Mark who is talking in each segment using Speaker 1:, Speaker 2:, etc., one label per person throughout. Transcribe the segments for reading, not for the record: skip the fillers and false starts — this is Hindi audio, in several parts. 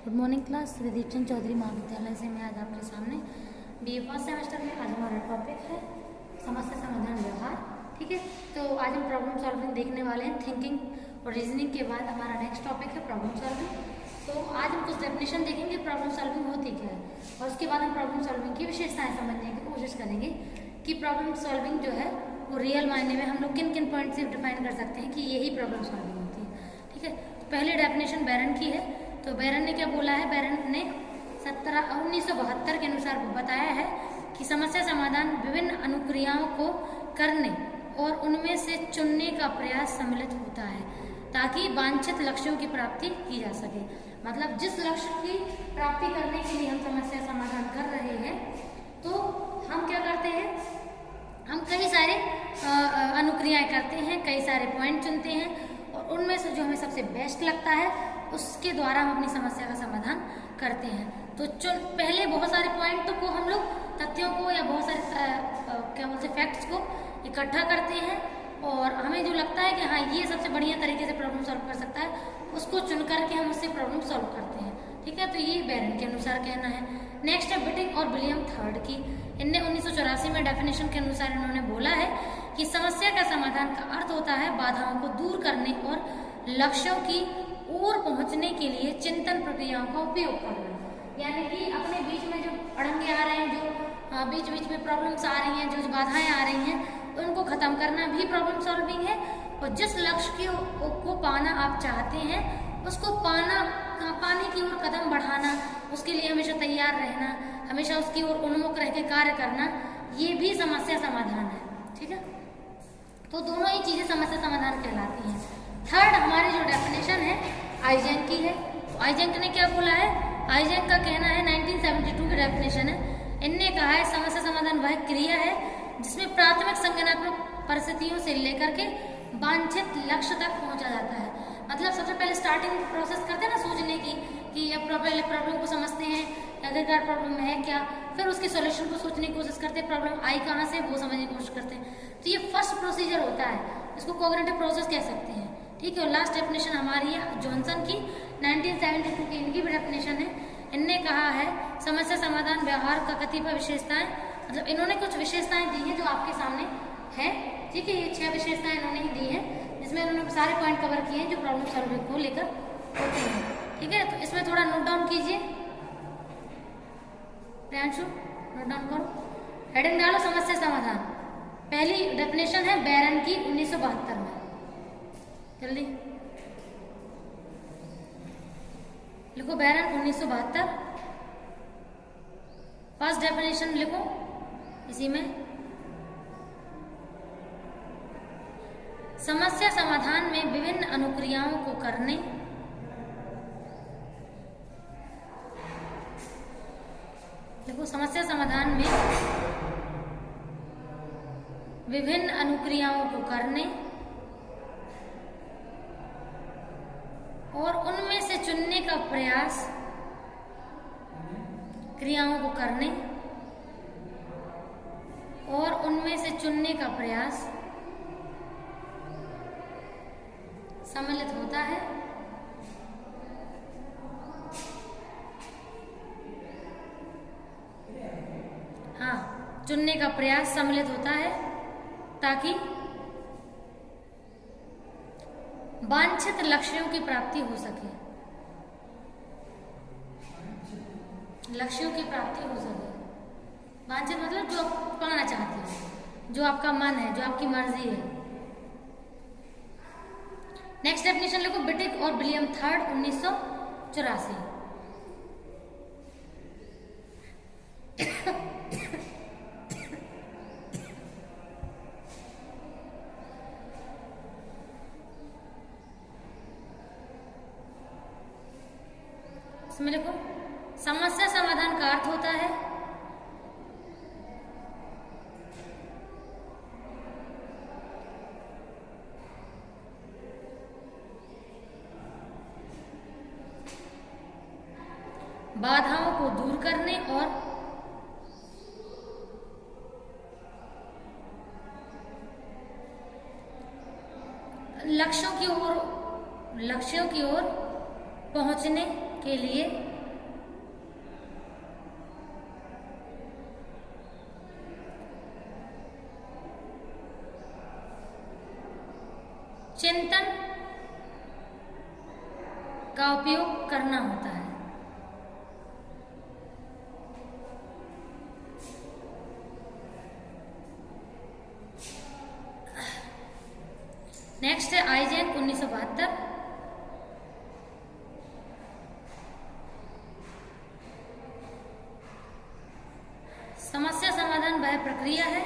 Speaker 1: Good morning class. Shri Chand Chaudhary Mahavidyalaya से मैं आज आपके सामने BA फर्स्ट सेमेस्टर में आज हमारा टॉपिक है समस्या समाधान व्यवहार। ठीक है, तो आज हम प्रॉब्लम सॉल्विंग देखने वाले हैं। थिंकिंग और रीजनिंग के बाद हमारा नेक्स्ट टॉपिक है प्रॉब्लम सॉल्विंग। तो आज हम कुछ डेफिनेशन देखेंगे प्रॉब्लम सॉल्विंग होती क्या है, और उसके बाद हम प्रॉब्लम सॉल्विंग की विशेषताएं समझने की कोशिश करेंगे कि प्रॉब्लम सॉल्विंग जो है वो रियल मायने में हम लोग किन किन पॉइंट से डिफाइन कर सकते हैं कि यही प्रॉब्लम सॉल्विंग होती है। ठीक है, तो पहली डेफिनेशन बैरन की है। तो बैरन ने क्या बोला है, बैरन ने 1972 के अनुसार बताया है कि समस्या समाधान विभिन्न अनुक्रियाओं को करने और उनमें से चुनने का प्रयास सम्मिलित होता है ताकि वांछित लक्ष्यों की प्राप्ति की जा सके। मतलब जिस लक्ष्य की प्राप्ति करने के लिए हम समस्या समाधान कर रहे हैं, तो हम क्या करते हैं, हम कई सारे अनुक्रियाएं करते हैं, कई सारे पॉइंट चुनते हैं और उनमें से जो हमें सबसे बेस्ट लगता है उसके द्वारा हम अपनी समस्या का समाधान करते हैं। तो पहले बहुत सारे पॉइंट को हम लोग तथ्यों को या बहुत सारे क्या बोलते हैं फैक्ट्स को इकट्ठा करते हैं और हमें जो लगता है कि हाँ ये सबसे बढ़िया तरीके से प्रॉब्लम सॉल्व कर सकता है, उसको चुन करके हम उससे प्रॉब्लम सॉल्व करते हैं। ठीक है, तो ये बैरन के अनुसार कहना है। नेक्स्ट है बिटिंग और विलियम थर्ड की। इनने 1984 में डेफिनेशन के अनुसार इन्होंने बोला है कि समस्या का समाधान का अर्थ होता है बाधाओं को दूर करने और लक्ष्यों की ओर पहुंचने के लिए चिंतन प्रक्रियाओं का उपयोग करना। यानी कि अपने बीच में जो अड़ंगे आ रहे हैं, जो बीच बीच में प्रॉब्लम्स आ रही हैं, जो बाधाएं आ रही हैं, तो उनको खत्म करना भी प्रॉब्लम सॉल्विंग है। और जिस लक्ष्य को पाना आप चाहते हैं, उसको पाने की ओर कदम बढ़ाना, उसके लिए हमेशा तैयार रहना, हमेशा उसकी ओर उन्मुख रह के कार्य करना, ये भी समस्या समाधान है। ठीक है, तो दोनों ही चीजें समस्या समाधान कहलाती हैं। थर्ड हमारी जो डेफिनेशन है आइजेंक की है। तो आइजेंक ने क्या बोला है, आइजेंक का कहना है 1972 की डेफिनेशन है। इनने कहा है समस्या समाधान वह क्रिया है जिसमें प्राथमिक संज्ञानात्मक परिस्थितियों से लेकर के वांछित लक्ष्य तक पहुंचा जाता है। मतलब सबसे पहले स्टार्टिंग प्रोसेस करते हैं ना सोचने की, कि अब पहले प्रॉब्लम को समझते हैं, आखिरकार प्रॉब्लम है क्या, फिर उसके सॉल्यूशन को सोचने की कोशिश करते हैं, प्रॉब्लम आई कहाँ से वो समझने की कोशिश करते हैं। तो ये फर्स्ट प्रोसीजर होता है, इसको कॉग्निटिव प्रोसेस कह सकते हैं। ठीक है, और लास्ट डेफिनेशन हमारी है जॉनसन की 1972 की, इनकी भी डेफिनेशन है। इनने कहा है समस्या समाधान व्यवहार का कतिपय विशेषताएं, मतलब इन्होंने कुछ विशेषताएं दी हैं जो आपके सामने है। ठीक है, ये 6 विशेषताएं इन्होंने ही दी हैं जिसमें इन्होंने सारे पॉइंट कवर किए हैं जो प्रॉब्लम सॉल्विंग को लेकर होते हैं। ठीक है, तो इसमें थोड़ा नोट डाउन कीजिए, प्रियांशु नोट डाउन करो, हेडिंग डालो समस्या समाधान। पहली डेफिनेशन है बैरन की 1972 में, जल्दी लिखो बैरन 1972। फर्स्ट डेफिनेशन लिखो इसी में, समस्या समाधान में विभिन्न अनुक्रियाओं को करने देखो, समस्या समाधान में विभिन्न अनुक्रियाओं को करने और उनमें से चुनने का प्रयास, क्रियाओं को करने और उनमें से चुनने का प्रयास सम्मिलित होता है हाँ, चुनने का प्रयास सम्मिलित होता है ताकि वांछित लक्ष्यों की प्राप्ति हो सके, लक्ष्यों की प्राप्ति हो सके। वांछित मतलब जो आप पाना चाहते हैं, जो आपका मन है, जो आपकी मर्जी है। नेक्स्ट डेफिनेशन लिखो बिटिक और विलियम थर्ड 1984। इसमें लिखो समस्या समाधान का अर्थ होता है बाधाओं को दूर करने और लक्ष्यों की ओर पहुंचने के लिए का उपयोग करना होता है। नेक्स्ट है आइजेक 1972। समस्या समाधान वह प्रक्रिया है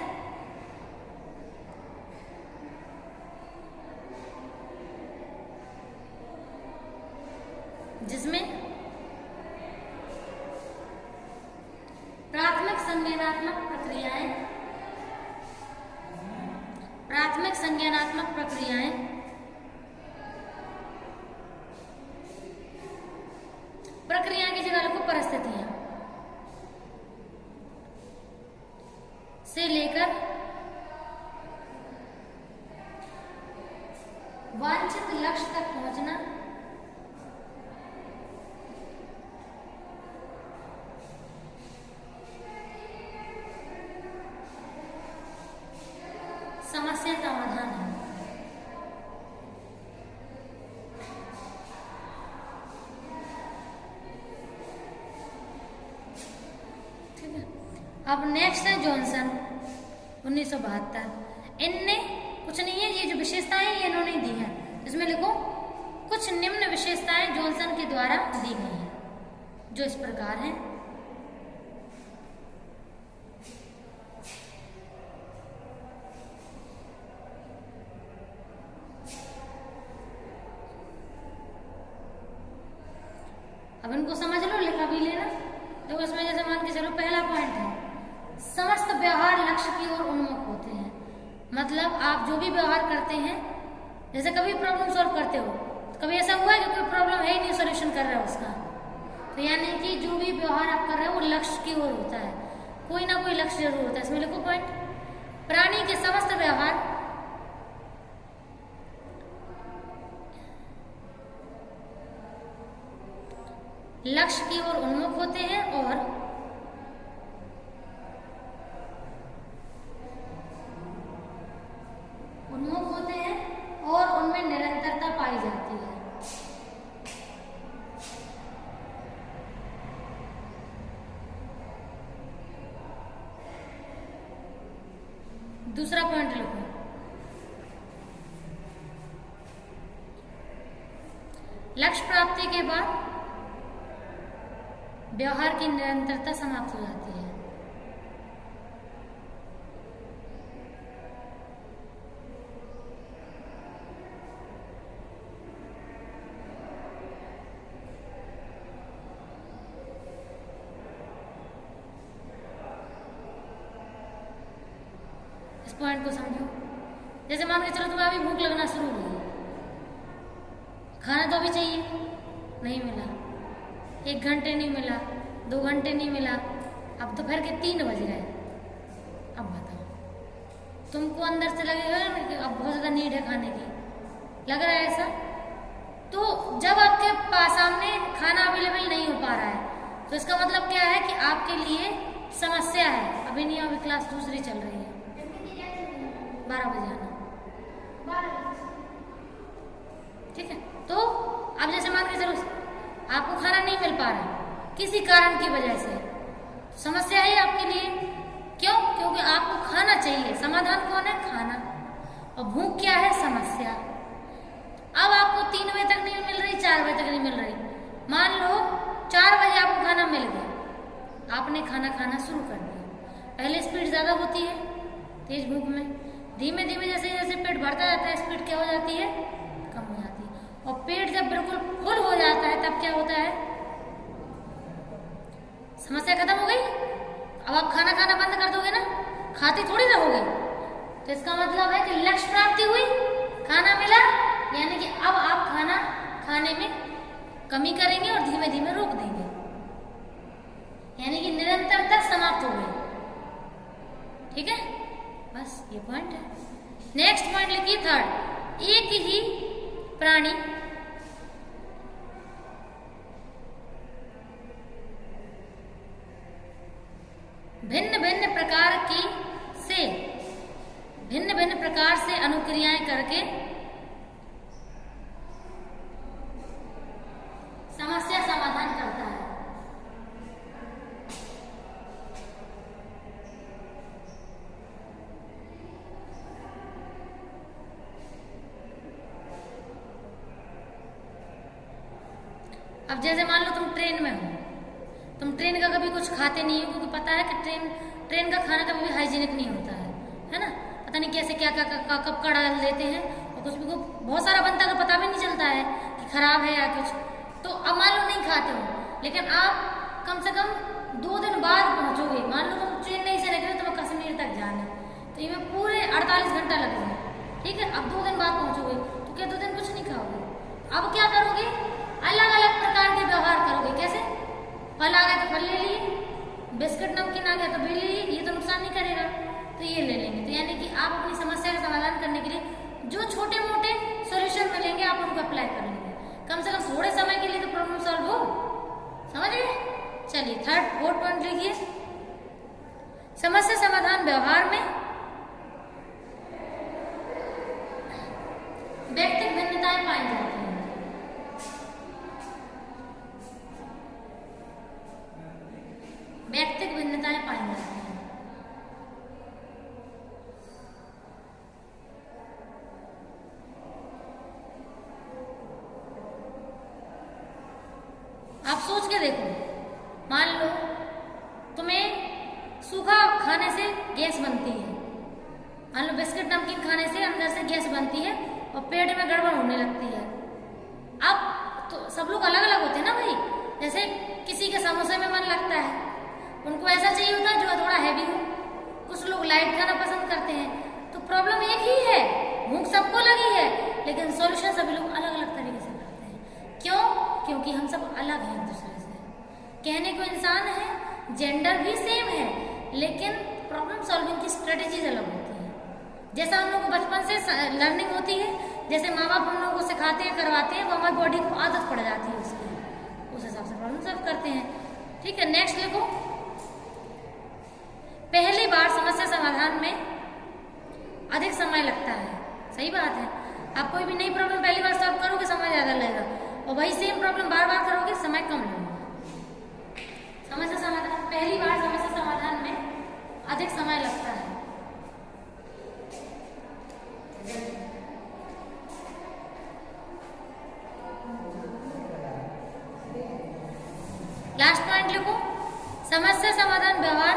Speaker 1: जिसमें प्राथमिक संज्ञानात्मक प्रक्रियाएं प्रक्रिया की जगह लिखो परिस्थितियां से लेकर वांछित लक्ष्य तक पहुंचना समस्या समाधान है। ठीक है, अब नेक्स्ट है जॉनसन 1972। इनने कुछ नहीं है, ये जो विशेषताएं ये इन्होंने दी हैं, इसमें लिखो कुछ निम्न विशेषताएं जॉनसन के द्वारा दी गई हैं जो इस प्रकार हैं। अब इनको समझ लो, लिखा भी लेना। देखो इसमें जैसे मान के चलो पहला पॉइंट है समस्त व्यवहार लक्ष्य की ओर उन्मुख होते हैं। मतलब आप जो भी व्यवहार करते हैं, जैसे कभी प्रॉब्लम सॉल्व करते हो तो कभी ऐसा हुआ है कि कोई प्रॉब्लम है ही नहीं, सोल्यूशन कर रहे हो उसका, तो यानी कि जो भी व्यवहार आप कर रहे हो वो लक्ष्य की ओर होता है, कोई ना कोई लक्ष्य जरूर होता है। इसमें लिखो पॉइंट, प्राणी के समस्त व्यवहार लक्ष्य की ओर उन्मुख होते हैं और उनमें निरंतरता पाई जाती है। दूसरा पॉइंट लिखो, लक्ष्य प्राप्ति के बाद व्यवहार की निरंतरता समाप्त हो जाती है। इस पॉइंट को समझो। जैसे मान के चलो तुम्हें अभी भूख लगना शुरू हो गई, खाना तो अभी चाहिए, नहीं मिला, 1 घंटे नहीं मिला, 2 घंटे नहीं मिला, अब दोपहर के 3 बज गए। अब बताओ, तुमको अंदर से लगेगा ना कि अब बहुत ज़्यादा नीड है खाने की, लग रहा है ऐसा? तो जब आपके पास सामने खाना अवेलेबल नहीं हो पा रहा है तो इसका मतलब क्या है कि आपके लिए समस्या है। अभी नहीं, अभी क्लास दूसरी चल रही है, 12 बजे आना, ठीक है। तो अब जैसे मान के चलो आपको खाना नहीं मिल पा रहा किसी कारण की वजह से, तो समस्या है आपके लिए। क्यों? क्योंकि आपको खाना चाहिए। समाधान कौन है? खाना। और भूख क्या है? समस्या। अब आपको 3 बजे तक नहीं मिल रही, 4 बजे तक नहीं मिल रही, मान लो 4 बजे आपको खाना मिल गया, आपने खाना खाना शुरू कर दिया। पहले स्पीड ज़्यादा होती है तेज भूख में, धीमे धीमे जैसे जैसे पेट बढ़ता जाता है स्पीड क्या हो जाती है? कम हो जाती है। और पेट जब बिल्कुल फुल हो जाता है तब क्या होता है? समस्या खत्म हो गई। अब आप खाना खाना बंद कर दोगे ना, खाते थोड़ी रहोगे। तो इसका मतलब है कि लक्ष्य प्राप्ति हुई, खाना मिला, यानी कि अब आप खाना खाने में कमी करेंगे और धीमे धीमे रोक देंगे, यानी कि निरंतरता समाप्त हो गई। ठीक है, बस ये पॉइंट है। नेक्स्ट पॉइंट लिखिए थर्ड, एक ही प्राणी भिन्न भिन्न प्रकार से अनुक्रियाएं करके अब जैसे मान लो तुम ट्रेन में हो, तुम ट्रेन का कभी कुछ खाते नहीं हो, क्योंकि पता है कि ट्रेन का खाना कभी भी हाइजीनिक नहीं होता है ना। पता नहीं कैसे क्या कब का डाल देते हैं, और कुछ भी बहुत सारा बनता है तो पता भी नहीं चलता है कि खराब है या कुछ। तो अब मान लो नहीं खाते हो, लेकिन आप कम से कम 2 दिन बाद पहुंचोगे। मान लो तुम ट्रेन नहीं से निकले, तुम्हें कश्मीर तक जाना है, तो ये पूरे 48 घंटा लग जाए, ठीक है। अब 2 दिन बाद पहुंचोगे तो क्या 2 दिन कुछ नहीं खाओगे? अब क्या करोगे? अलग अलग प्रकार के व्यवहार करोगे। कैसे? फल आ गए तो फल ले लिए, बिस्किट नमकीन आ गया तो भी ले लिए, ये तो नुकसान नहीं करेगा तो ये ले लेंगे। तो यानी कि आप अपनी समस्या का समाधान करने के लिए जो छोटे मोटे सॉल्यूशन मिलेंगे आप उनको अप्लाई कर लेंगे। कम से कम थोड़े समय के लिए तो प्रॉब्लम सॉल्व हो, समझ गए? चलिए 4th पॉइंट लिखिए। समस्या समाधान व्यवहार में व्यक्तिगत भिन्नताएं पाई जाती हैं। व्यक्तिगत भिन्नताएं पाई जाती हैं। आप सोच के देखो, मान लो तुम्हें सूखा खाने से गैस बनती है, मान लो बिस्किट नमकीन खाने से अंदर से गैस बनती है और पेट में गड़बड़ होने लगती है। अब तो सब लोग अलग अलग होते हैं ना भाई। जैसे किसी के समोसे में मन लगता है, उनको ऐसा चाहिए होता है जो थोड़ा हैवी हो, कुछ लोग लाइट खाना पसंद करते हैं। तो प्रॉब्लम एक ही है, भूख सबको लगी है, लेकिन सॉल्यूशन सभी लोग अलग अलग तरीके से करते हैं। क्यों? क्योंकि हम सब अलग हैं एक दूसरे से। कहने को इंसान है, जेंडर भी सेम है, लेकिन प्रॉब्लम सॉल्विंग की स्ट्रेटेजीज अलग होती है। जैसा हम लोग को बचपन से लर्निंग होती है, जैसे माँ बाप हम लोगों को सिखाते हैं, करवाते हैं, वो हमारी बॉडी को आदत पड़ जाती है उसकी, उस हिसाब से प्रॉब्लम सॉल्व करते हैं। ठीक है, नेक्स्ट लिखो। पहली बार समस्या समाधान में अधिक समय लगता है। सही बात है, आप कोई भी नई प्रॉब्लम पहली बार सॉल्व करोगे समय ज्यादा लगेगा, और वही सेम प्रॉब्लम बार बार करोगे समय कम लगेगा। समस्या समाधान, पहली बार समस्या समाधान में अधिक समय लगता है। लास्ट पॉइंट लिखो। समस्या समाधान व्यवहार